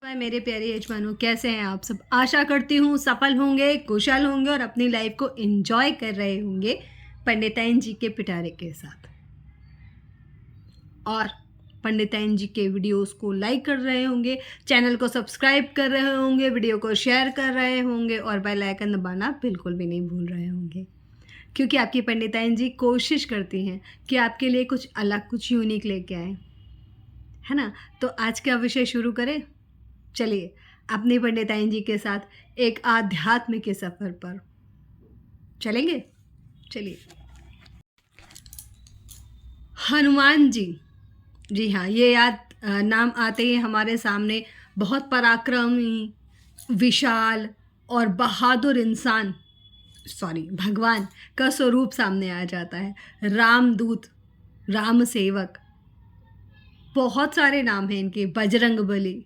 हाय मेरे प्यारे यजमानों, कैसे हैं आप सब। आशा करती हूँ सफल होंगे, कुशल होंगे और अपनी लाइफ को एंजॉय कर रहे होंगे पंडिताइन जी के पिटारे के साथ। और पंडिताइन जी के वीडियोस को लाइक कर रहे होंगे, चैनल को सब्सक्राइब कर रहे होंगे, वीडियो को शेयर कर रहे होंगे और बेल आइकन दबाना बिल्कुल भी नहीं भूल रहे होंगे, क्योंकि आपकी पंडिताइन जी कोशिश करती हैं कि आपके लिए कुछ अलग, कुछ यूनिक लेके आए, है ना। तो आज का विषय शुरू करें। चलिए अपनी पंडिताइन जी के साथ एक आध्यात्म के सफर पर चलेंगे। चलिए, हनुमान जी, जी हाँ, ये नाम आते ही हमारे सामने बहुत पराक्रमी, विशाल और बहादुर इंसान, भगवान का स्वरूप सामने आ जाता है। रामदूत, राम सेवक, बहुत सारे नाम हैं इनके, बजरंगबली।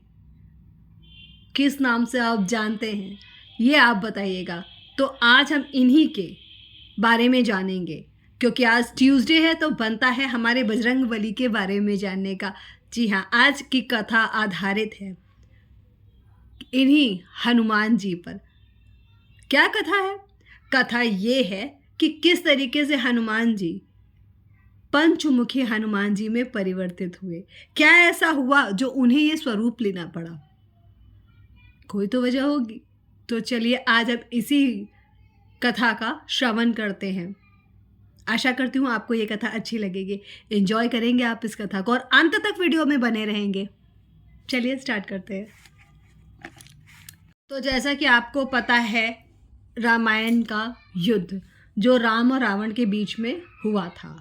किस नाम से आप जानते हैं ये आप बताइएगा। तो आज हम इन्हीं के बारे में जानेंगे, क्योंकि आज ट्यूसडे है तो बनता है हमारे बजरंगबली के बारे में जानने का। जी हाँ, आज की कथा आधारित है इन्हीं हनुमान जी पर। क्या कथा है? कथा ये है कि किस तरीके से हनुमान जी पंचमुखी हनुमान जी में परिवर्तित हुए। क्या ऐसा हुआ जो उन्हें ये स्वरूप लेना पड़ा? कोई तो वजह होगी। तो चलिए आज अब इसी कथा का श्रवण करते हैं। आशा करती हूँ आपको ये कथा अच्छी लगेगी, एंजॉय करेंगे आप इस कथा को और अंत तक वीडियो में बने रहेंगे। चलिए स्टार्ट करते हैं। तो जैसा कि आपको पता है, रामायण का युद्ध जो राम और रावण के बीच में हुआ था,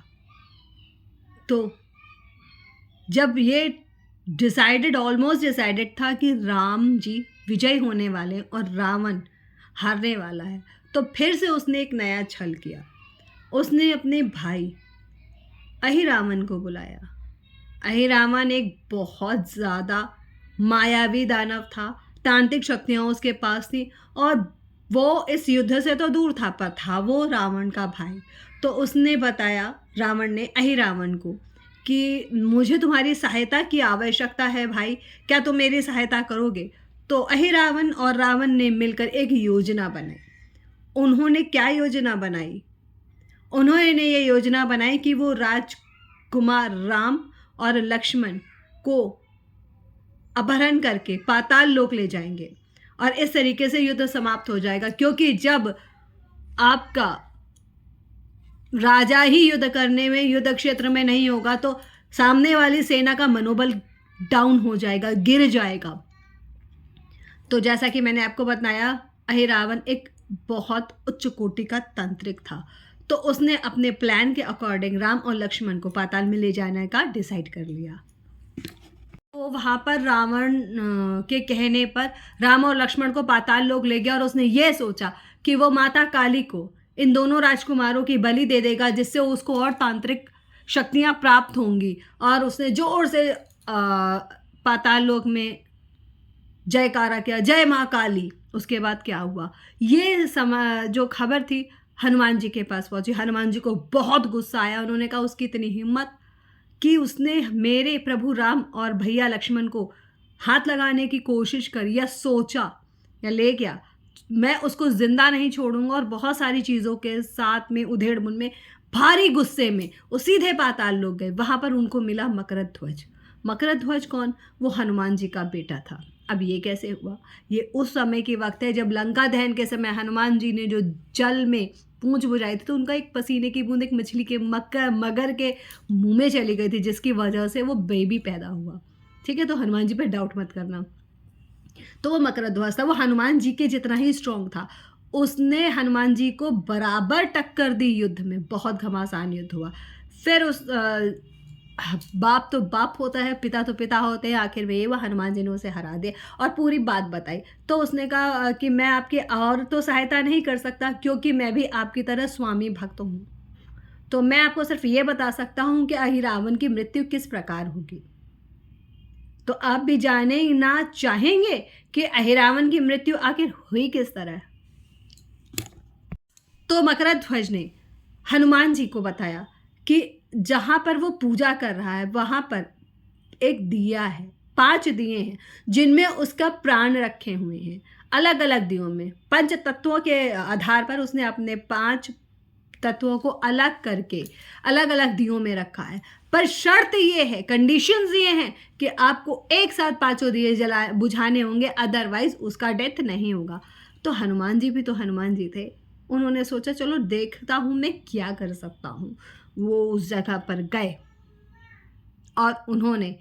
तो जब ये ऑलमोस्ट डिसाइडेड था कि राम जी विजय होने वाले और रावण हारने वाला है, तो फिर से उसने एक नया छल किया। उसने अपने भाई अहिरावण को बुलाया। अहिरावण एक बहुत ज़्यादा मायावी दानव था, तांत्रिक शक्तियाँ उसके पास थी और वो इस युद्ध से तो दूर था, पर था वो रावण का भाई। तो उसने बताया, रावण ने अहिरावण को, कि मुझे तुम्हारी सहायता की आवश्यकता है भाई, क्या तुम मेरी सहायता करोगे? तो अहिरावण और रावण ने मिलकर एक योजना बनाई। उन्होंने क्या योजना बनाई? उन्होंने ये योजना बनाई कि वो राजकुमार राम और लक्ष्मण को अपहरण करके पाताल लोक ले जाएंगे और इस तरीके से युद्ध समाप्त हो जाएगा। क्योंकि जब आपका राजा ही युद्ध करने में, युद्ध क्षेत्र में नहीं होगा, तो सामने वाली सेना का मनोबल डाउन हो जाएगा, गिर जाएगा। तो जैसा कि मैंने आपको बताया, अहिरावण एक बहुत उच्च कोटि का तांत्रिक था। तो उसने अपने प्लान के अकॉर्डिंग राम और लक्ष्मण को पाताल में ले जाने का डिसाइड कर लिया। तो वहाँ पर रावण के कहने पर राम और लक्ष्मण को पाताल लोक ले गया और उसने ये सोचा कि वो माता काली को इन दोनों राजकुमारों की बलि दे देगा, जिससे उसको और तांत्रिक शक्तियाँ प्राप्त होंगी। और उसने जोर से पाताल लोक में जयकारा किया, जय माँ काली। उसके बाद क्या हुआ, ये जो खबर थी हनुमान जी के पास पहुंची। हनुमान जी को बहुत गुस्सा आया। उन्होंने कहा, उसकी इतनी हिम्मत कि उसने मेरे प्रभु राम और भैया लक्ष्मण को हाथ लगाने की कोशिश करी या सोचा या ले गया, मैं उसको जिंदा नहीं छोड़ूंगा। और बहुत सारी चीज़ों के साथ में उधेड़-बुन में भारी गुस्से में वो सीधे पाताल लोक गए। वहाँ पर उनको मिला मकरध्वज। मकरध्वज कौन? वो हनुमान जी का बेटा था। अब ये कैसे हुआ? ये उस समय की वक्त है जब लंका दहन के समय हनुमान जी ने जो जल में पूंछ बुझाई थी, तो उनका एक पसीने की बूंद एक मछली के मगर के मुंह में चली गई थी, जिसकी वजह से वो बेबी पैदा हुआ। ठीक है, तो हनुमान जी पे डाउट मत करना। तो वो मकरध्वज था, वो हनुमान जी के जितना ही स्ट्रांग था। उसने हनुमान जी को बराबर टक्कर दी युद्ध में। बहुत घमासान युद्ध हुआ। फिर उस बाप तो बाप होता है, पिता तो पिता होते हैं। आखिर में ये वो हनुमान जी ने उसे हरा दिया और पूरी बात बताई। तो उसने कहा कि मैं आपकी और तो सहायता नहीं कर सकता, क्योंकि मैं भी आपकी तरह स्वामी भक्त हूँ। तो मैं आपको सिर्फ ये बता सकता हूँ कि अहिरावण की मृत्यु किस प्रकार होगी। तो आप भी जानना चाहेंगे कि अहिरावण की मृत्यु आखिर हुई किस तरह? तो मकरध्वज ने हनुमान जी को बताया कि जहाँ पर वो पूजा कर रहा है, वहाँ पर एक दिया है, 5 दिए हैं जिनमें उसका प्राण रखे हुए हैं, अलग अलग दियों में। पंच तत्वों के आधार पर उसने अपने 5 तत्वों को अलग करके अलग अलग दियों में रखा है। पर शर्त ये है, कंडीशंस ये हैं कि आपको एक साथ 5 दिए बुझाने होंगे, अदरवाइज उसका डेथ नहीं होगा। तो हनुमान जी भी तो हनुमान जी थे, उन्होंने सोचा चलो देखता हूँ मैं क्या कर सकता हूँ। वो उस जगह पर गए और उन्होंने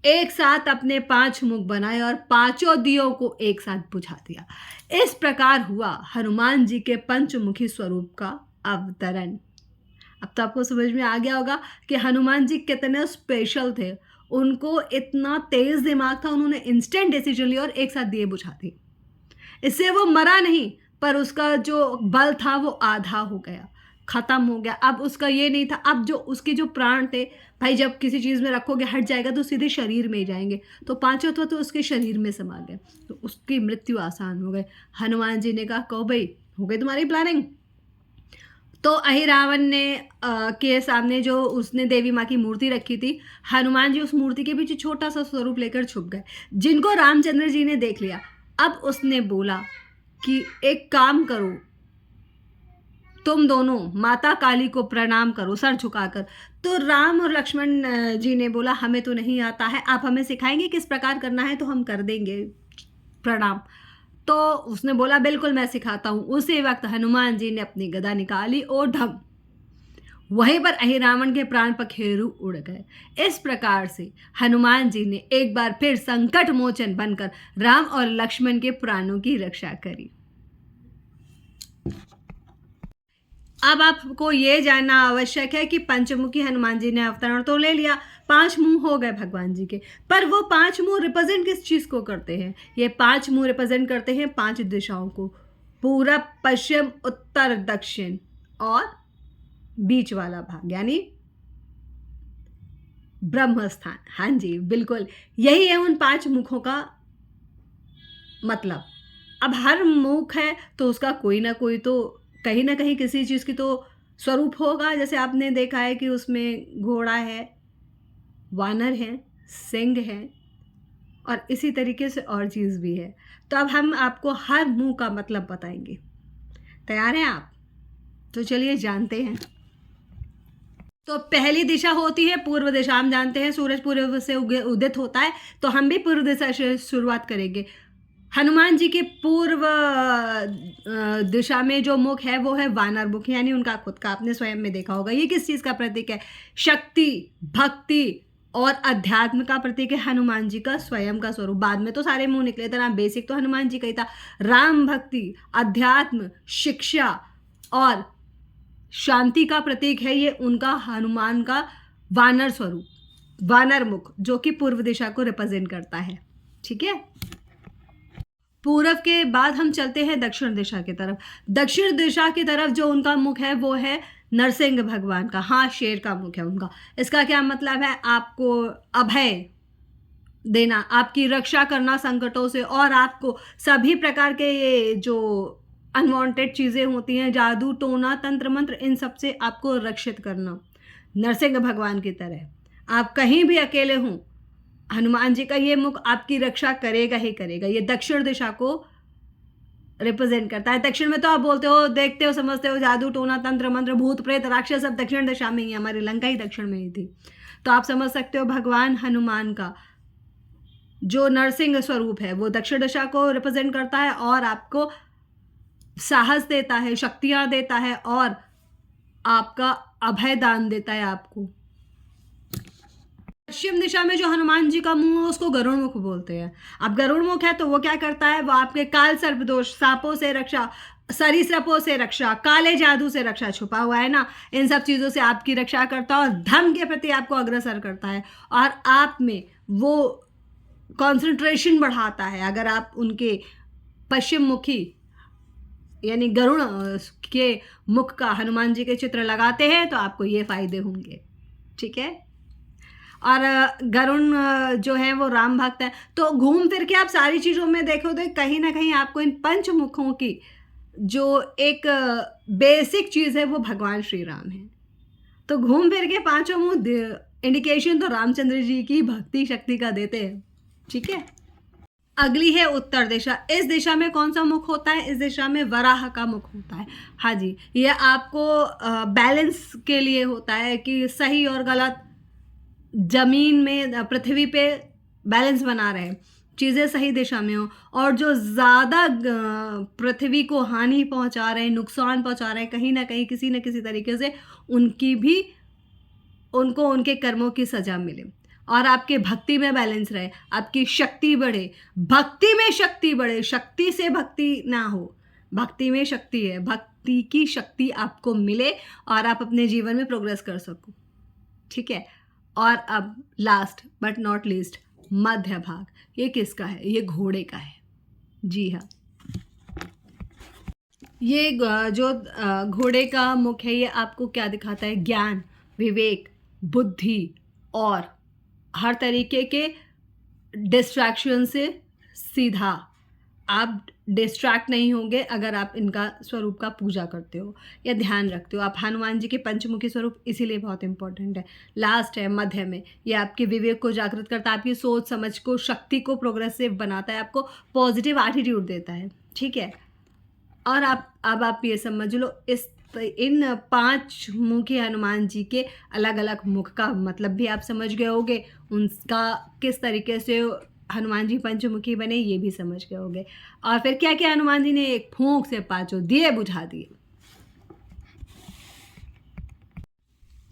एक साथ अपने 5 मुख बनाए और 5 दियों को एक साथ बुझा दिया। इस प्रकार हुआ हनुमान जी के पंचमुखी स्वरूप का अवतरण। अब तो आपको समझ में आ गया होगा कि हनुमान जी कितने स्पेशल थे। उनको इतना तेज दिमाग था, उन्होंने इंस्टेंट डिसीजन लिया और एक साथ दिए बुझा दिए। इससे वो मरा नहीं, पर उसका जो बल था वो आधा हो गया, खत्म हो गया। अब उसका ये नहीं था, अब जो उसके जो प्राण थे, भाई जब किसी चीज़ में रखोगे हट जाएगा तो सीधे शरीर में ही जाएंगे, तो 5 तत्व तो उसके शरीर में समा गए, तो उसकी मृत्यु आसान हो गई। हनुमान जी ने कहा कहो भाई हो गई तुम्हारी प्लानिंग। तो अहिरावण ने के सामने जो उसने देवी माँ की मूर्ति रखी थी, हनुमान जी उस मूर्ति के पीछे छोटा सा स्वरूप लेकर छुप गए, जिनको रामचंद्र जी ने देख लिया। अब उसने बोला कि एक काम करो, तुम दोनों माता काली को प्रणाम करो सर झुकाकर। तो राम और लक्ष्मण जी ने बोला हमें तो नहीं आता है, आप हमें सिखाएंगे किस प्रकार करना है तो हम कर देंगे प्रणाम। तो उसने बोला बिल्कुल मैं सिखाता हूँ। उसी वक्त हनुमान जी ने अपनी गदा निकाली और धम, वहीं पर अहिरावण के प्राण पखेरु उड़ गए। इस प्रकार से हनुमान जी ने एक बार फिर संकट मोचन बनकर राम और लक्ष्मण के प्राणों की रक्षा करी। अब आपको ये जानना आवश्यक है कि पंचमुखी हनुमान जी ने अवतरण तो ले लिया, 5 मुंह हो गए भगवान जी के, पर वो 5 मुंह रिप्रेजेंट किस चीज को करते हैं? ये 5 मुंह रिप्रेजेंट करते हैं 5 दिशाओं को, पूरब, पश्चिम, उत्तर, दक्षिण और बीच वाला भाग, यानी ब्रह्म स्थान। हाँ जी बिल्कुल, यही है उन 5 मुखों का मतलब। अब हर मुख है तो उसका कोई ना कोई तो कहीं ना कहीं किसी चीज़ की तो स्वरूप होगा। जैसे आपने देखा है कि उसमें घोड़ा है, वानर है, सिंह है और इसी तरीके से और चीज़ भी है। तो अब हम आपको हर मुंह का मतलब बताएंगे। तैयार हैं आप? तो चलिए जानते हैं। तो पहली दिशा होती है पूर्व दिशा। हम जानते हैं सूरज पूर्व से उदित होता है, तो हम भी पूर्व दिशा से शुरुआत करेंगे। हनुमान जी के पूर्व दिशा में जो मुख है वो है वानर मुख, यानी उनका खुद का, आपने स्वयं में देखा होगा। ये किस चीज़ का प्रतीक है? शक्ति, भक्ति और अध्यात्म का प्रतीक है हनुमान जी का स्वयं का स्वरूप। बाद में तो सारे मुंह निकले थे ना, बेसिक तो हनुमान जी का ही था। राम भक्ति, अध्यात्म, शिक्षा और शांति का प्रतीक है ये उनका, हनुमान का वानर स्वरूप, वानर मुख, जो कि पूर्व दिशा को रिप्रेजेंट करता है। ठीक है, पूर्व के बाद हम चलते हैं दक्षिण दिशा की तरफ। दक्षिण दिशा की तरफ जो उनका मुख है वो है नरसिंह भगवान का। हाँ, शेर का मुख है उनका। इसका क्या मतलब है? आपको अभय देना, आपकी रक्षा करना संकटों से, और आपको सभी प्रकार के ये जो अनवांटेड चीज़ें होती हैं, जादू टोना तंत्र मंत्र, इन सब से आपको रक्षित करना। नरसिंह भगवान की तरह आप कहीं भी अकेले हों, हनुमान जी का ये मुख आपकी रक्षा करेगा ही करेगा। ये दक्षिण दिशा को रिप्रेजेंट करता है। दक्षिण में तो आप बोलते हो, देखते हो, समझते हो, जादू टोना तंत्र मंत्र भूत प्रेत राक्षस सब दक्षिण दिशा में ही है। हमारी लंका ही दक्षिण में ही थी। तो आप समझ सकते हो भगवान हनुमान का जो नरसिंह स्वरूप है वो दक्षिण दिशा को रिप्रेजेंट करता है और आपको साहस देता है, शक्तियां देता है और आपका अभय दान देता है आपको। पश्चिम दिशा में जो हनुमान जी का मुंह है उसको गरुड़ मुख बोलते हैं। अब गरुड़ मुख है तो वो क्या करता है? वो आपके काल सर्प दोष, सांपों से रक्षा, सरीसृपों से रक्षा, काले जादू से रक्षा, छुपा हुआ है ना, इन सब चीज़ों से आपकी रक्षा करता है और धर्म के प्रति आपको अग्रसर करता है और आप में वो कंसंट्रेशन बढ़ाता है। अगर आप उनके पश्चिम मुखी यानी गरुड़ के मुख का हनुमान जी के चित्र लगाते हैं तो आपको ये फायदे होंगे। ठीक है, और गरुड़ जो है वो राम भक्त है। तो घूम फिर के आप सारी चीज़ों में देखो तो कहीं ना कहीं आपको इन पंचमुखों की जो एक बेसिक चीज़ है वो भगवान श्री राम है। तो घूम फिर के 5 मुख इंडिकेशन तो रामचंद्र जी की भक्ति शक्ति का देते हैं। ठीक है। अगली है उत्तर दिशा। इस दिशा में कौन सा मुख होता है? इस दिशा में वराह का मुख होता है। हाँ जी, ये आपको बैलेंस के लिए होता है कि सही और गलत जमीन में, पृथ्वी पे बैलेंस बना रहे, चीज़ें सही दिशा में हो। और जो ज़्यादा पृथ्वी को हानि पहुंचा रहे हैं, नुकसान पहुंचा रहे हैं कहीं ना कहीं किसी न किसी तरीके से, उनकी भी, उनको उनके कर्मों की सजा मिले। और आपके भक्ति में बैलेंस रहे, आपकी शक्ति बढ़े, भक्ति में शक्ति बढ़े, शक्ति से भक्ति ना हो, भक्ति में शक्ति है, भक्ति की शक्ति आपको मिले और आप अपने जीवन में प्रोग्रेस कर सको। ठीक है। और अब लास्ट बट नॉट लीस्ट, मध्य भाग। ये किसका है? ये घोड़े का है। जी हाँ, ये जो घोड़े का मुख है, ये आपको क्या दिखाता है? ज्ञान, विवेक, बुद्धि और हर तरीके के डिस्ट्रैक्शन से सीधा। आप डिस्ट्रैक्ट नहीं होंगे अगर आप इनका स्वरूप का पूजा करते हो या ध्यान रखते हो। आप हनुमान जी के पंचमुखी स्वरूप इसीलिए बहुत इंपॉर्टेंट है। लास्ट है मध्य में, ये आपके विवेक को जागृत करता है, आपकी सोच समझ को, शक्ति को प्रोग्रेसिव बनाता है, आपको पॉजिटिव एटीट्यूड देता है। ठीक है। और अब आप ये समझ लो, इन 5 मुखी हनुमान जी के अलग अलग मुख का मतलब भी आप समझ गए होगे, उनका किस तरीके से हनुमान जी पंचमुखी बने ये भी समझ गए होगे। और फिर क्या किया हनुमान जी ने? एक फूंक से 5 दिए बुझा दिए।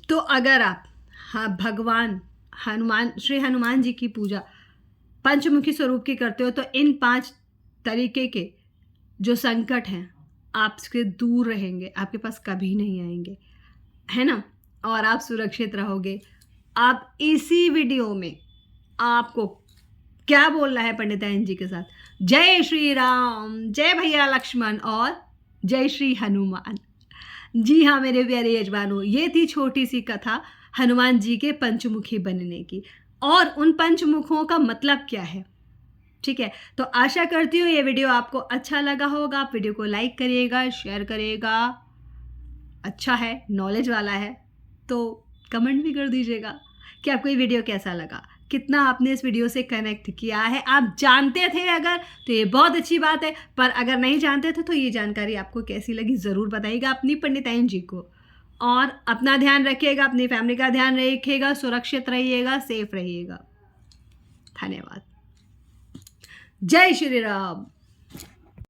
तो अगर आप, हाँ, भगवान हनुमान, श्री हनुमान जी की पूजा पंचमुखी स्वरूप की करते हो, तो इन 5 तरीके के जो संकट हैं आपसे दूर रहेंगे, आपके पास कभी नहीं आएंगे, है ना। और आप सुरक्षित रहोगे। आप इसी वीडियो में आपको क्या बोलना है पंडिताइन जी के साथ? जय श्री राम, जय भैया लक्ष्मण और जय श्री हनुमान। जी हाँ मेरे प्यारे यजमानों, ये थी छोटी सी कथा हनुमान जी के पंचमुखी बनने की, और उन पंचमुखों का मतलब क्या है। ठीक है, तो आशा करती हूँ ये वीडियो आपको अच्छा लगा होगा। आप वीडियो को लाइक करिएगा, शेयर करिएगा, अच्छा है, नॉलेज वाला है तो कमेंट भी कर दीजिएगा कि आपको ये वीडियो कैसा लगा, कितना आपने इस वीडियो से कनेक्ट किया है। आप जानते थे अगर, तो ये बहुत अच्छी बात है, पर अगर नहीं जानते थे तो ये जानकारी आपको कैसी लगी ज़रूर बताइएगा अपनी पंडिताइन जी को। और अपना ध्यान रखिएगा, अपनी फैमिली का ध्यान रखिएगा, सुरक्षित रहिएगा, सेफ रहिएगा। धन्यवाद। जय श्री राम।